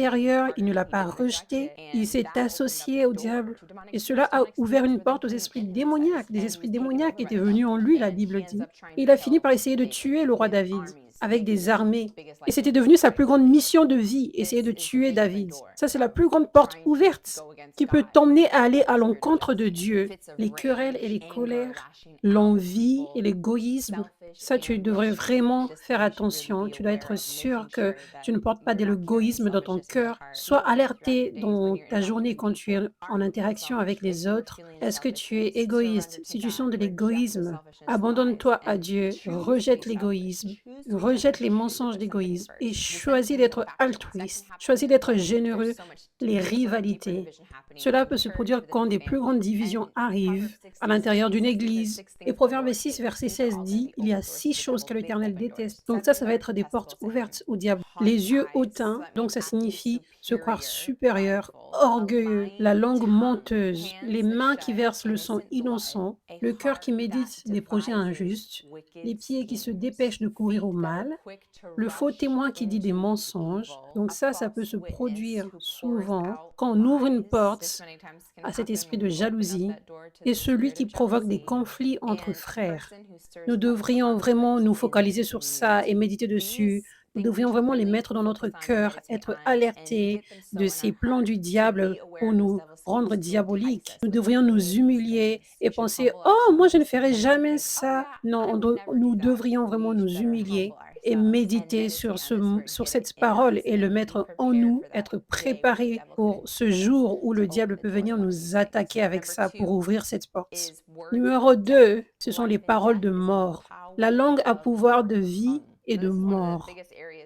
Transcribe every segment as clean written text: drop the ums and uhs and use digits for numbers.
l'intérieur, il ne l'a pas rejeté, il s'est associé au diable et cela a ouvert une porte aux esprits démoniaques. Des esprits démoniaques étaient venus en lui, la Bible dit. Et il a fini par essayer de tuer le roi David avec des armées. Et c'était devenu sa plus grande mission de vie, essayer de tuer David. Ça, c'est la plus grande porte ouverte qui peut t'emmener à aller à l'encontre de Dieu. Les querelles et les colères, l'envie et l'égoïsme, ça, tu devrais vraiment faire attention. Tu dois être sûr que tu ne portes pas de l'égoïsme dans ton cœur. Sois alerté dans ta journée quand tu es en interaction avec les autres. Est-ce que tu es égoïste? Si tu sens de l'égoïsme, abandonne-toi à Dieu, rejette l'égoïsme, rejette les mensonges d'égoïsme et choisis d'être altruiste, choisis d'être généreux, les rivalités. Cela peut se produire quand des plus grandes divisions arrivent à l'intérieur d'une église. Et Proverbe 6, verset 16 dit, il y a 6 choses que l'Éternel déteste. Donc ça va être des portes ouvertes au diable. Les yeux hautains, donc ça signifie se croire supérieur, orgueilleux, la langue menteuse, les mains qui versent le sang innocent, le cœur qui médite des projets injustes, les pieds qui se dépêchent de courir au mal, le faux témoin qui dit des mensonges. Donc ça peut se produire souvent quand on ouvre une porte à cet esprit de jalousie et celui qui provoque des conflits entre frères. Nous devrions vraiment nous focaliser sur ça et méditer dessus. Nous devrions vraiment les mettre dans notre cœur, être alertés de ces plans du diable pour nous rendre diaboliques. Nous devrions nous humilier et penser, oh, moi je ne ferai jamais ça. Non, nous devrions vraiment nous humilier et méditer sur cette parole et le mettre en nous, être préparés pour ce jour où le diable peut venir nous attaquer avec ça pour ouvrir cette porte. Numéro 2, ce sont les paroles de mort. La langue a pouvoir de vie et de mort.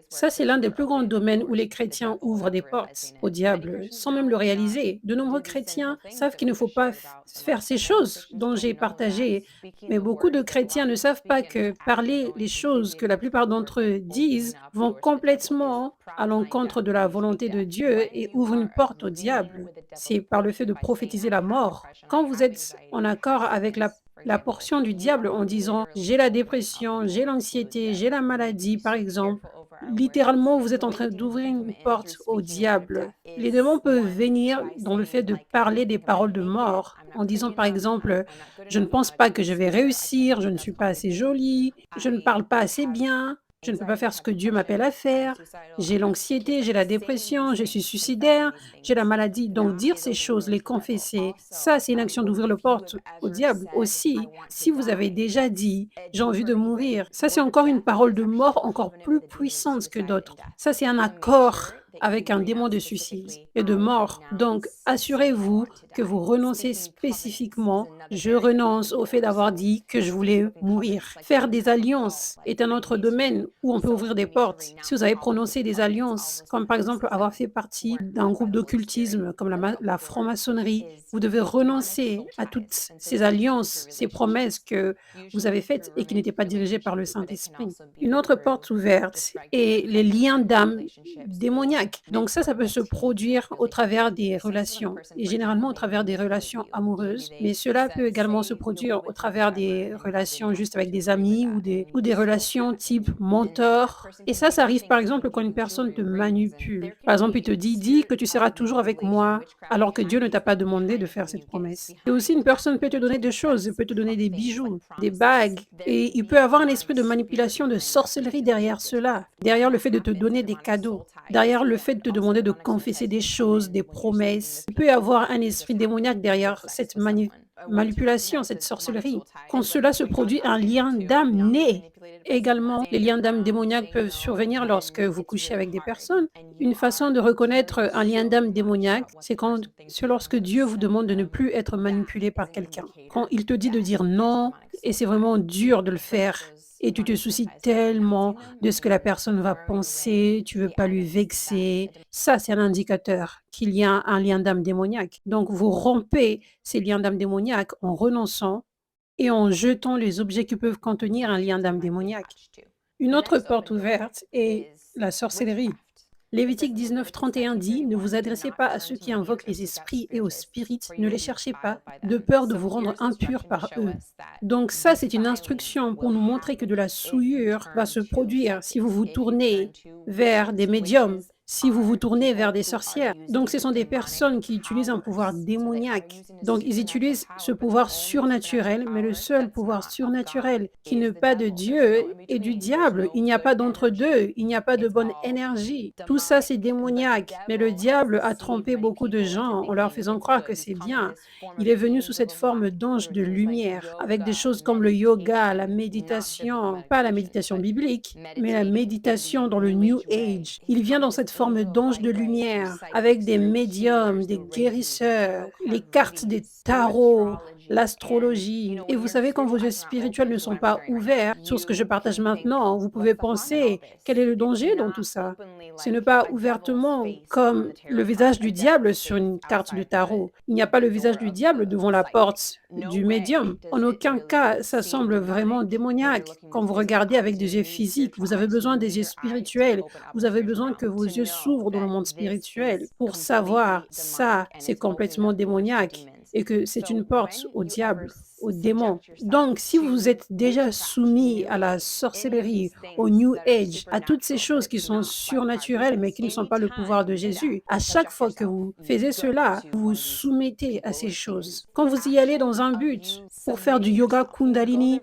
Ça, c'est l'un des plus grands domaines où les chrétiens ouvrent des portes au diable sans même le réaliser. De nombreux chrétiens savent qu'il ne faut pas faire ces choses dont j'ai partagé, mais beaucoup de chrétiens ne savent pas que parler les choses que la plupart d'entre eux disent vont complètement à l'encontre de la volonté de Dieu et ouvrent une porte au diable. C'est par le fait de prophétiser la mort. Quand vous êtes en accord avec la portion du diable en disant j'ai la dépression, j'ai l'anxiété, j'ai la maladie, par exemple, littéralement, vous êtes en train d'ouvrir une porte au diable. Les démons peuvent venir dans le fait de parler des paroles de mort, en disant par exemple, je ne pense pas que je vais réussir, je ne suis pas assez jolie, je ne parle pas assez bien, je ne peux pas faire ce que Dieu m'appelle à faire, j'ai l'anxiété, j'ai la dépression, je suis suicidaire, j'ai la maladie. Donc dire ces choses, les confesser, ça c'est une action d'ouvrir la porte au diable. Aussi, si vous avez déjà dit, j'ai envie de mourir, ça c'est encore une parole de mort encore plus puissante que d'autres. Ça c'est un accord avec un démon de suicide et de mort. Donc, assurez-vous que vous renoncez spécifiquement. Je renonce au fait d'avoir dit que je voulais mourir. Faire des alliances est un autre domaine où on peut ouvrir des portes. Si vous avez prononcé des alliances, comme par exemple avoir fait partie d'un groupe d'occultisme comme la franc-maçonnerie, vous devez renoncer à toutes ces alliances, ces promesses que vous avez faites et qui n'étaient pas dirigées par le Saint-Esprit. Une autre porte ouverte est les liens d'âme démoniaques. Donc ça peut se produire au travers des relations et généralement au travers des relations amoureuses, mais cela peut également se produire au travers des relations juste avec des amis ou des relations type mentor. Et ça arrive par exemple quand une personne te manipule. Par exemple, il te dit, dis que tu seras toujours avec moi alors que Dieu ne t'a pas demandé de faire cette promesse. Et aussi, une personne peut te donner des choses, il peut te donner des bijoux, des bagues, et il peut avoir un esprit de manipulation, de sorcellerie derrière cela, derrière le fait de te donner des cadeaux, derrière le fait de te demander de confesser des choses, des promesses. Il peut y avoir un esprit démoniaque derrière cette manipulation, cette sorcellerie. Quand cela se produit, un lien d'âme naît. Également, les liens d'âme démoniaques peuvent survenir lorsque vous couchez avec des personnes. Une façon de reconnaître un lien d'âme démoniaque, c'est lorsque Dieu vous demande de ne plus être manipulé par quelqu'un. Quand il te dit de dire non, et c'est vraiment dur de le faire, et tu te soucies tellement de ce que la personne va penser, tu veux pas lui vexer. Ça, c'est un indicateur qu'il y a un lien d'âme démoniaque. Donc, vous rompez ces liens d'âme démoniaque en renonçant et en jetant les objets qui peuvent contenir un lien d'âme démoniaque. Une autre porte ouverte est la sorcellerie. Lévitique 19:31 dit, ne vous adressez pas à ceux qui invoquent les esprits et aux spirites, ne les cherchez pas, de peur de vous rendre impurs par eux. Donc ça, c'est une instruction pour nous montrer que de la souillure va se produire si vous vous tournez vers des médiums, si vous vous tournez vers des sorcières. Donc ce sont des personnes qui utilisent un pouvoir démoniaque. Donc ils utilisent ce pouvoir surnaturel, mais le seul pouvoir surnaturel qui n'est pas de Dieu est du diable. Il n'y a pas d'entre-deux, il n'y a pas de bonne énergie. Tout ça, c'est démoniaque. Mais le diable a trompé beaucoup de gens en leur faisant croire que c'est bien. Il est venu sous cette forme d'ange de lumière, avec des choses comme le yoga, la méditation, pas la méditation biblique, mais la méditation dans le New Age. Il vient dans cette forme d'ange de lumière, avec des médiums, des guérisseurs, les cartes des tarots, l'astrologie. Et vous savez, quand vos yeux spirituels ne sont pas ouverts sur ce que je partage maintenant, vous pouvez penser, quel est le danger dans tout ça? Ce n'est pas ouvertement comme le visage du diable sur une carte de tarot. Il n'y a pas le visage du diable devant la porte du médium. En aucun cas, ça semble vraiment démoniaque. Quand vous regardez avec des yeux physiques, vous avez besoin des yeux spirituels. Vous avez besoin que vos yeux s'ouvrent dans le monde spirituel pour savoir ça, c'est complètement démoniaque et que c'est une porte au diable, au démon. Donc, si vous êtes déjà soumis à la sorcellerie, au New Age, à toutes ces choses qui sont surnaturelles mais qui ne sont pas le pouvoir de Jésus, à chaque fois que vous faites cela, vous vous soumettez à ces choses. Quand vous y allez dans un but pour faire du yoga Kundalini,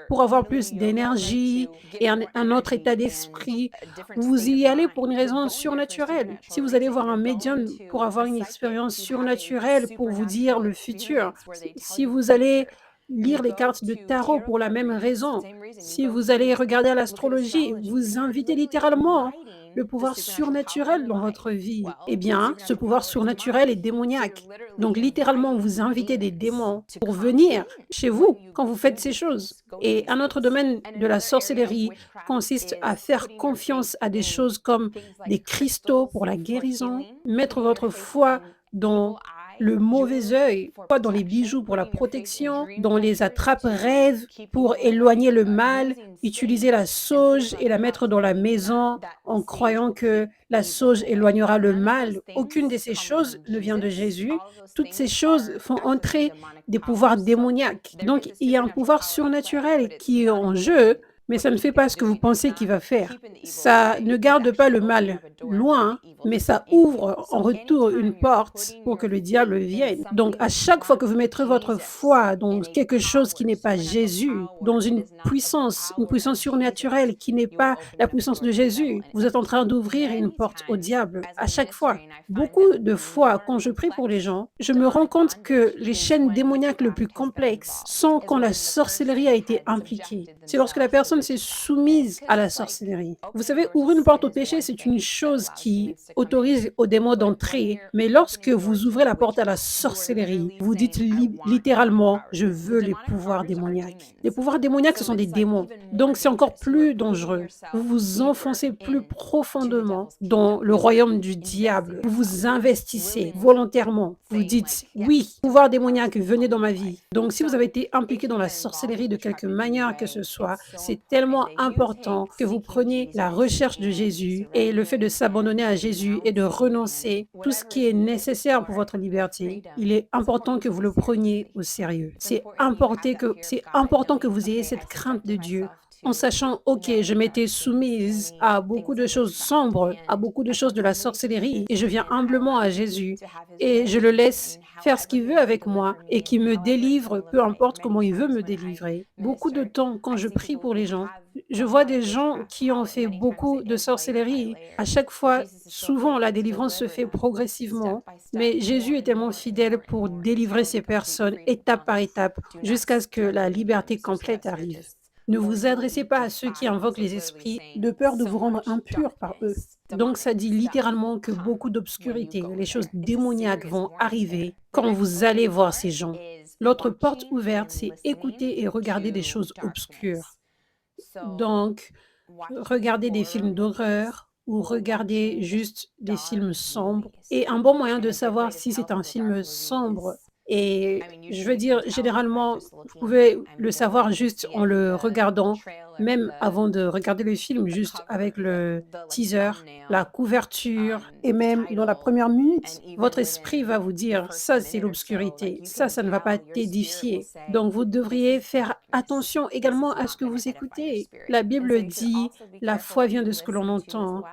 pour avoir plus d'énergie et un autre état d'esprit. Vous y allez pour une raison surnaturelle. Si vous allez voir un médium pour avoir une expérience surnaturelle, pour vous dire le futur, si vous allez lire les cartes de tarot pour la même raison, si vous allez regarder à l'astrologie, vous invitez littéralement le pouvoir surnaturel dans votre vie. Eh bien, ce pouvoir surnaturel est démoniaque. Donc, littéralement, vous invitez des démons pour venir chez vous quand vous faites ces choses. Et un autre domaine de la sorcellerie consiste à faire confiance à des choses comme des cristaux pour la guérison, mettre votre foi dans le mauvais œil, pas dans les bijoux pour la protection, dans les attrape-rêves pour éloigner le mal, utiliser la sauge et la mettre dans la maison en croyant que la sauge éloignera le mal. Aucune de ces choses ne vient de Jésus. Toutes ces choses font entrer des pouvoirs démoniaques. Donc, il y a un pouvoir surnaturel qui est en jeu, mais ça ne fait pas ce que vous pensez qu'il va faire. Ça ne garde pas le mal loin, mais ça ouvre en retour une porte pour que le diable vienne. Donc, à chaque fois que vous mettrez votre foi dans quelque chose qui n'est pas Jésus, dans une puissance surnaturelle qui n'est pas la puissance de Jésus, vous êtes en train d'ouvrir une porte au diable. À chaque fois. Beaucoup de fois, quand je prie pour les gens, je me rends compte que les chaînes démoniaques les plus complexes sont quand la sorcellerie a été impliquée. C'est lorsque la personne s'est soumise à la sorcellerie. Vous savez, ouvrir une porte au péché, c'est une chose qui autorise aux démons d'entrer. Mais lorsque vous ouvrez la porte à la sorcellerie, vous dites littéralement, je veux les pouvoirs démoniaques. Les pouvoirs démoniaques, ce sont des démons. Donc, c'est encore plus dangereux. Vous vous enfoncez plus profondément dans le royaume du diable. Vous vous investissez volontairement. Vous dites, oui, pouvoir démoniaque, venez dans ma vie. Donc, si vous avez été impliqué dans la sorcellerie de quelque manière que ce soit, c'est tellement important que vous preniez la recherche de Jésus et le fait de s'abandonner à Jésus et de renoncer tout ce qui est nécessaire pour votre liberté. Il est important que vous le preniez au sérieux. C'est important que vous ayez cette crainte de Dieu en sachant, OK, je m'étais soumise à beaucoup de choses sombres, à beaucoup de choses de la sorcellerie, et je viens humblement à Jésus, et je le laisse faire ce qu'il veut avec moi, et qu'il me délivre, peu importe comment il veut me délivrer. Beaucoup de temps, quand je prie pour les gens, je vois des gens qui ont fait beaucoup de sorcellerie. À chaque fois, souvent, la délivrance se fait progressivement, mais Jésus est tellement fidèle pour délivrer ces personnes étape par étape, jusqu'à ce que la liberté complète arrive. Ne vous adressez pas à ceux qui invoquent les esprits de peur de vous rendre impurs par eux. Donc ça dit littéralement que beaucoup d'obscurité, les choses démoniaques vont arriver quand vous allez voir ces gens. L'autre porte ouverte, c'est écouter et regarder des choses obscures. Donc, regarder des films d'horreur ou regarder juste des films sombres. Et un bon moyen de savoir si c'est un film sombre, et je veux dire, généralement, vous pouvez le savoir juste en le regardant, même avant de regarder le film, juste avec le teaser, la couverture et même dans la première minute, votre esprit va vous dire: «Ça, c'est l'obscurité, ça ne va pas t'édifier». Donc vous devriez faire attention également à ce que vous écoutez. La Bible dit: «La foi vient de ce que l'on entend».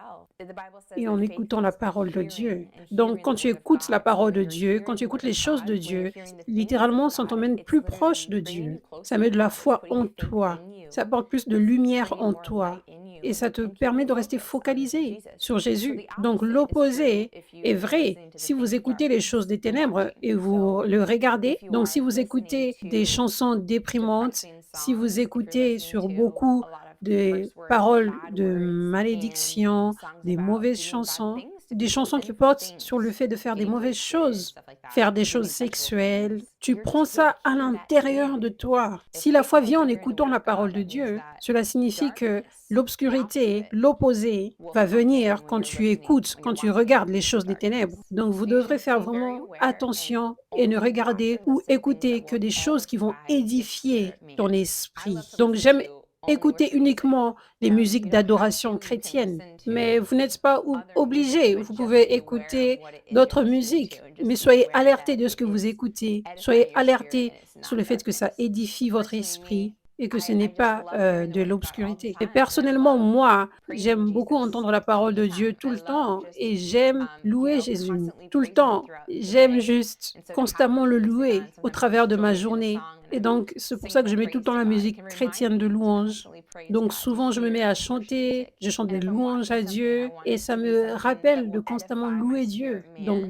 Et en écoutant la parole de Dieu. Donc, quand tu écoutes la parole de Dieu, quand tu écoutes les choses de Dieu, littéralement, ça t'emmène plus proche de Dieu. Ça met de la foi en toi. Ça apporte plus de lumière en toi. Et ça te permet de rester focalisé sur Jésus. Donc, l'opposé est vrai. Si vous écoutez les choses des ténèbres et vous le regardez, donc si vous écoutez des chansons déprimantes, si vous écoutez sur beaucoup des paroles de malédiction, des mauvaises chansons, des chansons qui portent sur le fait de faire des mauvaises choses, faire des choses sexuelles. Tu prends ça à l'intérieur de toi. Si la foi vient en écoutant la parole de Dieu, cela signifie que l'obscurité, l'opposé va venir quand tu écoutes, quand tu regardes les choses des ténèbres. Donc vous devrez faire vraiment attention et ne regarder ou écouter que des choses qui vont édifier ton esprit. Donc j'aime écouter uniquement les musiques d'adoration chrétienne, mais vous n'êtes pas obligé. Vous pouvez écouter d'autres musiques, mais soyez alertés de ce que vous écoutez. Soyez alertés sur le fait que ça édifie votre esprit et que ce n'est pas de l'obscurité. Et personnellement, moi, j'aime beaucoup entendre la parole de Dieu tout le temps et j'aime louer Jésus tout le temps. J'aime juste constamment le louer au travers de ma journée. Et donc, c'est pour ça que je mets tout le temps la musique chrétienne de louange. Donc, souvent, je me mets à chanter, je chante des louanges à Dieu et ça me rappelle de constamment louer Dieu.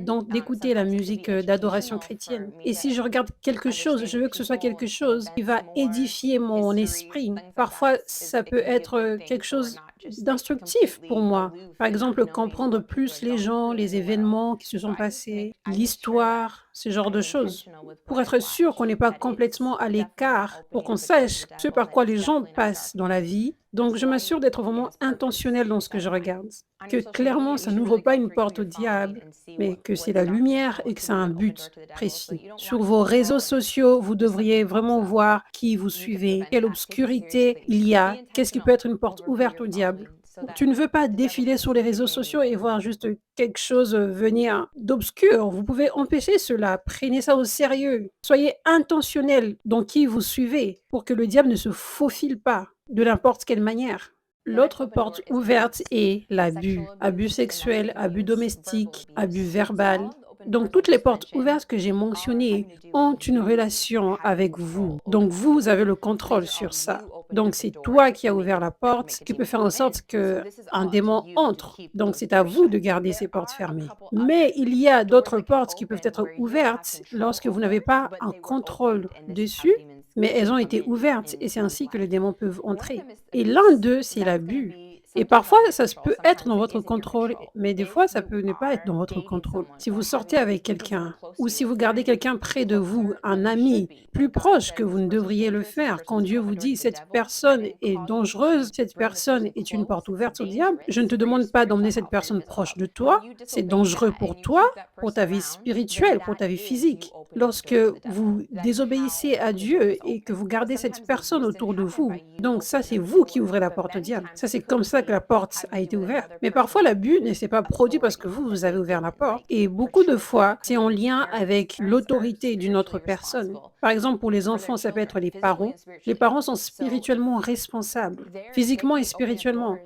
Donc d'écouter la musique d'adoration chrétienne. Et si je regarde quelque chose, je veux que ce soit quelque chose qui va édifier mon esprit. Parfois, ça peut être quelque chose d'instructif pour moi. Par exemple, comprendre plus les gens, les événements qui se sont passés, l'histoire, ce genre de choses, pour être sûr qu'on n'est pas complètement à l'écart, pour qu'on sache ce par quoi les gens passent dans la vie. Donc, je m'assure d'être vraiment intentionnelle dans ce que je regarde, que clairement, ça n'ouvre pas une porte au diable, mais que c'est la lumière et que ça a un but précis. Sur vos réseaux sociaux, vous devriez vraiment voir qui vous suivez, quelle obscurité il y a, qu'est-ce qui peut être une porte ouverte au diable. Tu ne veux pas défiler sur les réseaux sociaux et voir juste quelque chose venir d'obscur. Vous pouvez empêcher cela. Prenez ça au sérieux. Soyez intentionnel dans qui vous suivez pour que le diable ne se faufile pas de n'importe quelle manière. L'autre porte ouverte est l'abus. Abus sexuel, abus domestique, abus verbal. Donc, toutes les portes ouvertes que j'ai mentionnées ont une relation avec vous. Donc, vous avez le contrôle sur ça. Donc, c'est toi qui as ouvert la porte, qui peut faire en sorte qu'un démon entre. Donc, c'est à vous de garder ces portes fermées. Mais il y a d'autres portes qui peuvent être ouvertes lorsque vous n'avez pas un contrôle dessus, mais elles ont été ouvertes et c'est ainsi que les démons peuvent entrer. Et l'un d'eux, c'est l'abus. Et parfois, ça peut être dans votre contrôle, mais des fois, ça peut ne pas être dans votre contrôle. Si vous sortez avec quelqu'un ou si vous gardez quelqu'un près de vous, un ami plus proche que vous ne devriez le faire, quand Dieu vous dit cette personne est dangereuse, cette personne est une porte ouverte au diable, je ne te demande pas d'emmener cette personne proche de toi, c'est dangereux pour toi, pour ta vie spirituelle, pour ta vie physique. Lorsque vous désobéissez à Dieu et que vous gardez cette personne autour de vous, donc ça, c'est vous qui ouvrez la porte au diable. Ça, c'est comme ça que la porte a été ouverte. Mais parfois, l'abus ne s'est pas produit parce que vous avez ouvert la porte. Et beaucoup de fois, c'est en lien avec l'autorité d'une autre personne. Par exemple, pour les enfants, ça peut être les parents. Les parents sont spirituellement responsables, physiquement et spirituellement.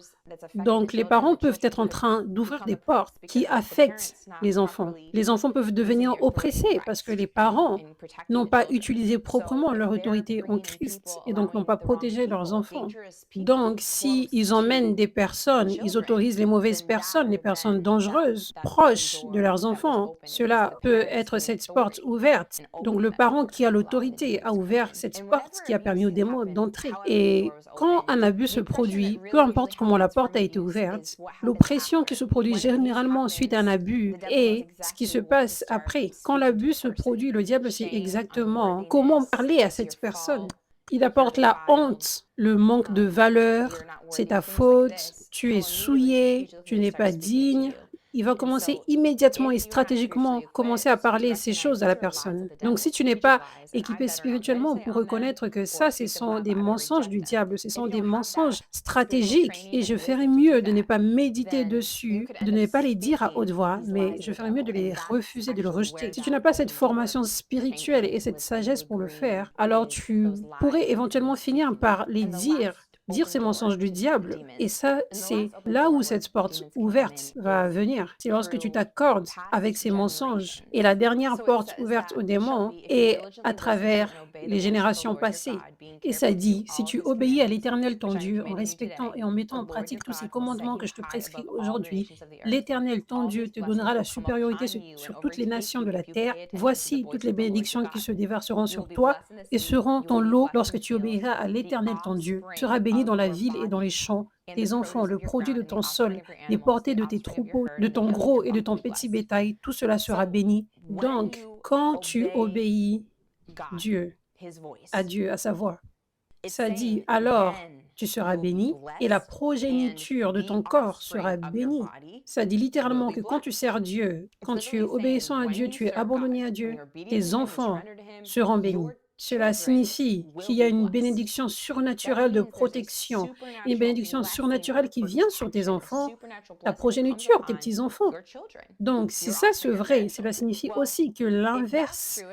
Donc, les parents peuvent être en train d'ouvrir des portes qui affectent les enfants. Les enfants peuvent devenir oppressés parce que les parents n'ont pas utilisé proprement leur autorité en Christ et donc n'ont pas protégé leurs enfants. Donc, si ils emmènent des personnes, ils autorisent les mauvaises personnes, les personnes dangereuses, proches de leurs enfants, cela peut être cette porte ouverte. Donc, le parent qui a l'autorité a ouvert cette porte qui a permis aux démons d'entrer. Et quand un abus se produit, peu importe comment la porte a été ouverte, l'oppression qui se produit généralement suite à un abus et ce qui se passe après. Quand l'abus se produit, le diable sait exactement comment parler à cette personne. Il apporte la honte, le manque de valeur, c'est ta faute, tu es souillé, tu n'es pas digne. Il va commencer immédiatement et stratégiquement commencer à parler ces choses à la personne. Donc, si tu n'es pas équipé spirituellement pour reconnaître que ça, ce sont des mensonges du diable, ce sont des mensonges stratégiques, et je ferais mieux de ne pas méditer dessus, de ne pas les dire à haute voix, mais je ferais mieux de les refuser, de le rejeter. Si tu n'as pas cette formation spirituelle et cette sagesse pour le faire, alors tu pourrais éventuellement finir par les dire ces mensonges du diable. Et ça, c'est là où cette porte ouverte va venir. C'est lorsque tu t'accordes avec ces mensonges. Et la dernière porte ouverte aux démons est à travers les générations passées. Et ça dit, si tu obéis à l'Éternel ton Dieu en respectant et en mettant en pratique tous ces commandements que je te prescris aujourd'hui, l'Éternel ton Dieu te donnera la supériorité sur toutes les nations de la terre. Voici toutes les bénédictions qui se déverseront sur toi et seront ton lot lorsque tu obéiras à l'Éternel ton Dieu. Tu seras béni béni dans la ville et dans les champs, tes enfants, le produit de ton sol, les portées de tes troupeaux, de ton gros et de ton petit bétail, tout cela sera béni. Donc, quand tu obéis Dieu, à Dieu, à sa voix, ça dit, alors tu seras béni et la progéniture de ton corps sera bénie. Ça dit littéralement que quand tu sers Dieu, quand tu es obéissant à Dieu, tu es abandonné à Dieu, tes enfants seront bénis. Cela signifie qu'il y a une bénédiction surnaturelle de protection, une bénédiction surnaturelle qui vient sur tes enfants, ta progéniture, tes petits-enfants. Donc, si ça c'est vrai, cela signifie aussi que l'inverse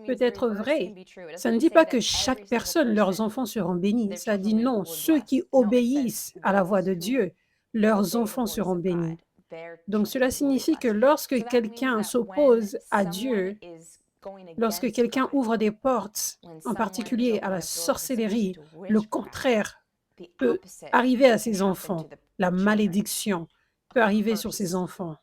peut être vrai. Ça ne dit pas que chaque personne, leurs enfants seront bénis. Ça dit non, ceux qui obéissent à la voix de Dieu, leurs enfants seront bénis. Donc, cela signifie que lorsque quelqu'un s'oppose à Dieu, lorsque quelqu'un ouvre des portes, en particulier à la sorcellerie, le contraire peut arriver à ses enfants. La malédiction peut arriver sur ses enfants.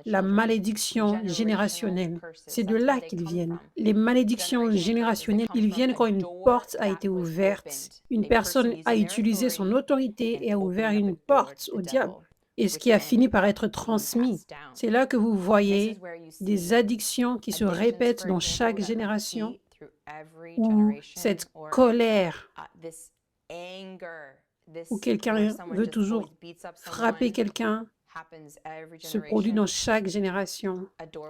La malédiction générationnelle, c'est de là qu'ils viennent. Les malédictions générationnelles, ils viennent quand une porte a été ouverte. Une personne a utilisé son autorité et a ouvert une porte au diable. Et ce qui a fini par être transmis. C'est là que vous voyez des addictions qui se répètent dans chaque génération, ou cette colère, où quelqu'un veut toujours frapper quelqu'un, se produit dans chaque génération.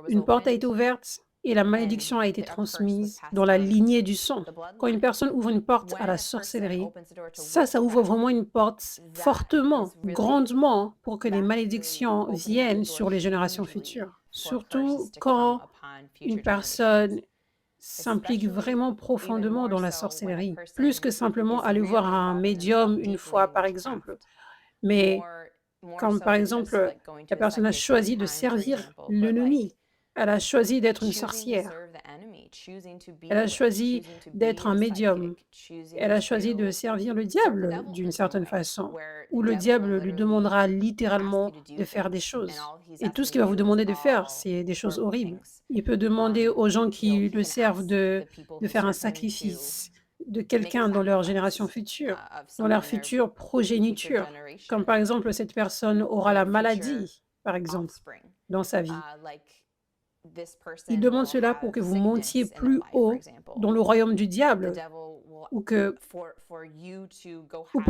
Une porte a été ouverte et la malédiction a été transmise dans la lignée du sang. Quand une personne ouvre une porte à la sorcellerie, ça ouvre vraiment une porte fortement, grandement, pour que les malédictions viennent sur les générations futures. Surtout quand une personne s'implique vraiment profondément dans la sorcellerie, plus que simplement aller voir un médium une fois, par exemple. Mais comme par exemple, la personne a choisi de servir l'ennemi. Elle a choisi d'être une sorcière. Elle a choisi d'être un médium. Elle a choisi de servir le diable d'une certaine façon, où le diable lui demandera littéralement de faire des choses. Et tout ce qu'il va vous demander de faire, c'est des choses horribles. Il peut demander aux gens qui le servent de faire un sacrifice de quelqu'un dans leur génération future, dans leur future progéniture. Comme par exemple, cette personne aura la maladie, par exemple, dans sa vie. Il demande cela pour que vous montiez plus haut dans le royaume du diable, ou pour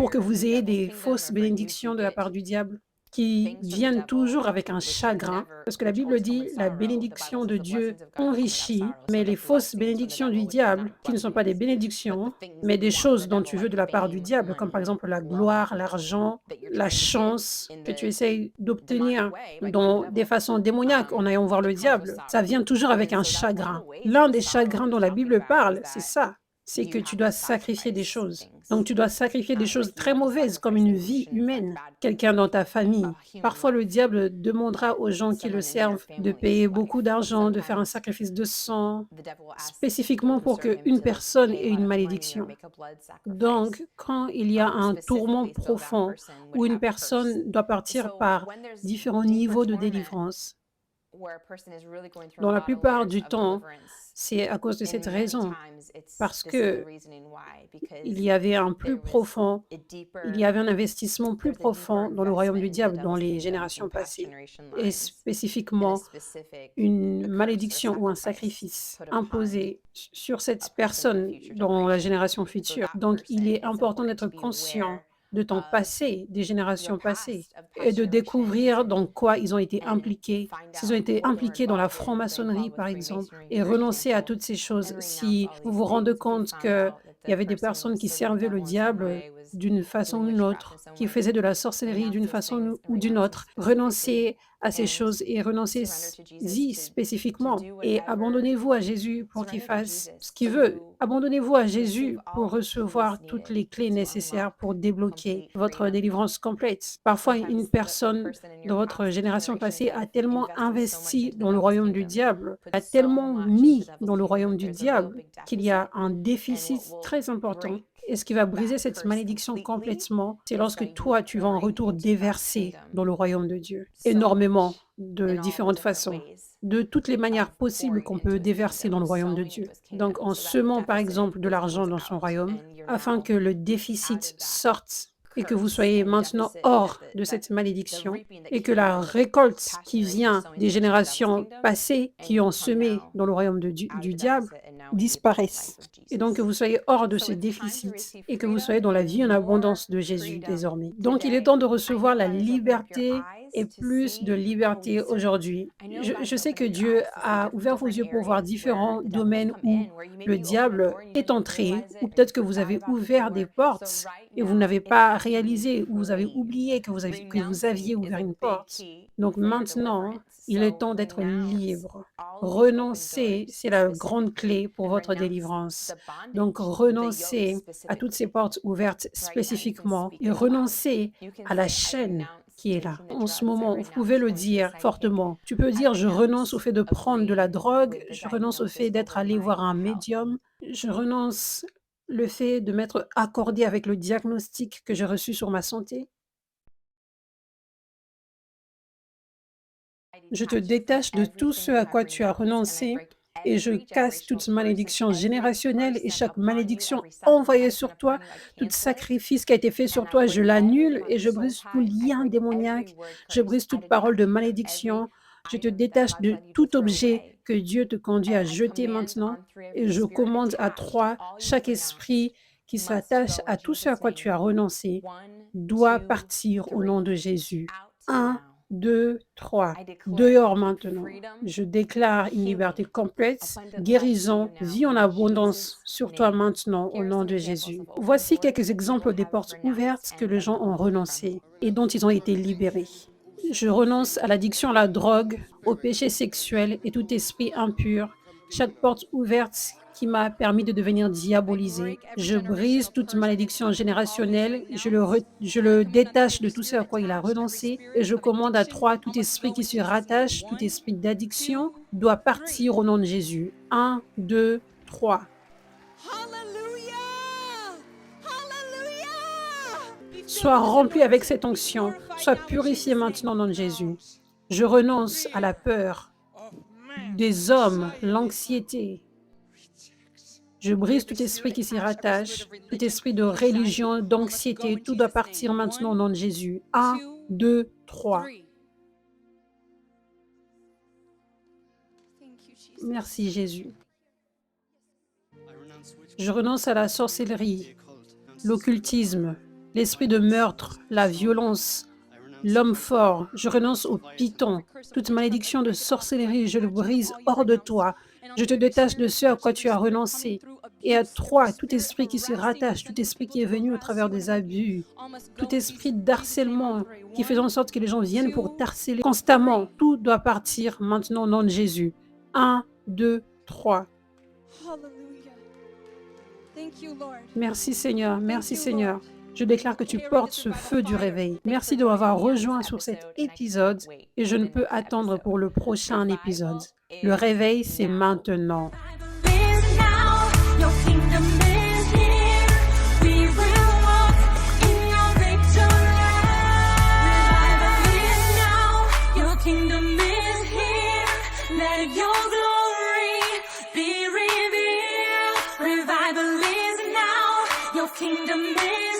que vous ayez des fausses bénédictions de la part du diable qui viennent toujours avec un chagrin, parce que la Bible dit la bénédiction de Dieu enrichit, mais les fausses bénédictions du diable, qui ne sont pas des bénédictions, mais des choses dont tu veux de la part du diable, comme par exemple la gloire, l'argent, la chance que tu essayes d'obtenir dans des façons démoniaques en allant voir le diable, ça vient toujours avec un chagrin. L'un des chagrins dont la Bible parle, c'est ça. C'est que tu dois sacrifier des choses. Donc tu dois sacrifier des choses très mauvaises comme une vie humaine, quelqu'un dans ta famille. Parfois le diable demandera aux gens qui le servent de payer beaucoup d'argent, de faire un sacrifice de sang, spécifiquement pour qu'une personne ait une malédiction. Donc quand il y a un tourment profond où une personne doit partir par différents niveaux de délivrance, dans la plupart du temps, c'est à cause de cette raison, parce que il y avait un plus profond, il y avait un investissement plus profond dans le royaume du diable dans les générations passées, et spécifiquement une malédiction ou un sacrifice imposé sur cette personne dans la génération future. Donc, il est important d'être conscient de ton passé, des générations passées, et de découvrir dans quoi ils ont été impliqués, s'ils ont été impliqués dans la franc-maçonnerie, par exemple, et renoncer à toutes ces choses. Si vous vous rendez compte qu'il y avait des personnes qui servaient le diable d'une façon ou d'une autre, qui faisaient de la sorcellerie d'une façon ou d'une autre, renoncez à ces choses et renoncez-y spécifiquement et abandonnez-vous à Jésus pour qu'il fasse ce qu'il veut. Abandonnez-vous à Jésus pour recevoir toutes les clés nécessaires pour débloquer votre délivrance complète. Parfois, une personne de votre génération passée a tellement investi dans le royaume du diable, a tellement mis dans le royaume du diable qu'il y a un déficit très important Et ce qui va briser cette malédiction complètement, c'est lorsque toi, tu vas en retour déverser dans le royaume de Dieu. Énormément, de différentes façons, de toutes les manières possibles qu'on peut déverser dans le royaume de Dieu. Donc en semant par exemple de l'argent dans son royaume, afin que le déficit sorte et que vous soyez maintenant hors de cette malédiction et que la récolte qui vient des générations passées qui ont semé dans le royaume du diable disparaisse. Et donc que vous soyez hors de ce déficit et que vous soyez dans la vie en abondance de Jésus désormais. Donc il est temps de recevoir la liberté et plus de liberté aujourd'hui. Je sais que Dieu a ouvert vos yeux pour voir différents domaines où le diable est entré, ou peut-être que vous avez ouvert des portes et vous n'avez pas réalisé ou vous avez oublié que vous aviez ouvert une porte. Donc maintenant, il est temps d'être libre. Renoncer, c'est la grande clé pour votre délivrance. Donc renoncer à toutes ces portes ouvertes spécifiquement et renoncer à la chaîne qui est là. En ce moment, vous pouvez le dire fortement. Tu peux dire, je renonce au fait de prendre de la drogue, je renonce au fait d'être allé voir un médium, je renonce le fait de m'être accordé avec le diagnostic que j'ai reçu sur ma santé. Je te détache de tout ce à quoi tu as renoncé et je casse toute malédiction générationnelle et chaque malédiction envoyée sur toi, tout sacrifice qui a été fait sur toi, je l'annule et je brise tout lien démoniaque, je brise toute parole de malédiction. Je te détache de tout objet que Dieu te conduit à jeter maintenant et je commande à 3, chaque esprit qui s'attache à tout ce à quoi tu as renoncé doit partir au nom de Jésus. 1, 2, 3. Dehors maintenant. Je déclare une liberté complète, guérison, vie en abondance sur toi maintenant au nom de Jésus. Voici quelques exemples des portes ouvertes que les gens ont renoncé et dont ils ont été libérés. Je renonce à l'addiction à la drogue, au péché sexuel et tout esprit impur. Chaque porte ouverte qui m'a permis de devenir diabolisé. Je brise toute malédiction générationnelle, je le détache de tout ce à quoi il a renoncé et je commande à 3, tout esprit qui se rattache, tout esprit d'addiction doit partir au nom de Jésus. 1, 2, 3. Sois rempli avec cette onction, sois purifié maintenant au nom de Jésus. Je renonce à la peur des hommes, l'anxiété. Je brise tout esprit qui s'y rattache, tout esprit de religion, d'anxiété, tout doit partir maintenant au nom de Jésus. 1, 2, 3. Merci Jésus. Je renonce à la sorcellerie, l'occultisme, l'esprit de meurtre, la violence, l'homme fort. Je renonce au python. Toute malédiction de sorcellerie, je le brise hors de toi. Je te détache de ce à quoi tu as renoncé. Et à 3, tout esprit qui se rattache, tout esprit qui est venu au travers des abus, tout esprit d'harcèlement qui fait en sorte que les gens viennent pour t'harceler constamment, tout doit partir maintenant au nom de Jésus. 1, 2, 3. Merci Seigneur, merci Seigneur. Je déclare que tu portes ce feu du réveil. Merci de m'avoir rejoint sur cet épisode et je ne peux attendre pour le prochain épisode. Le réveil, c'est maintenant. Kingdom is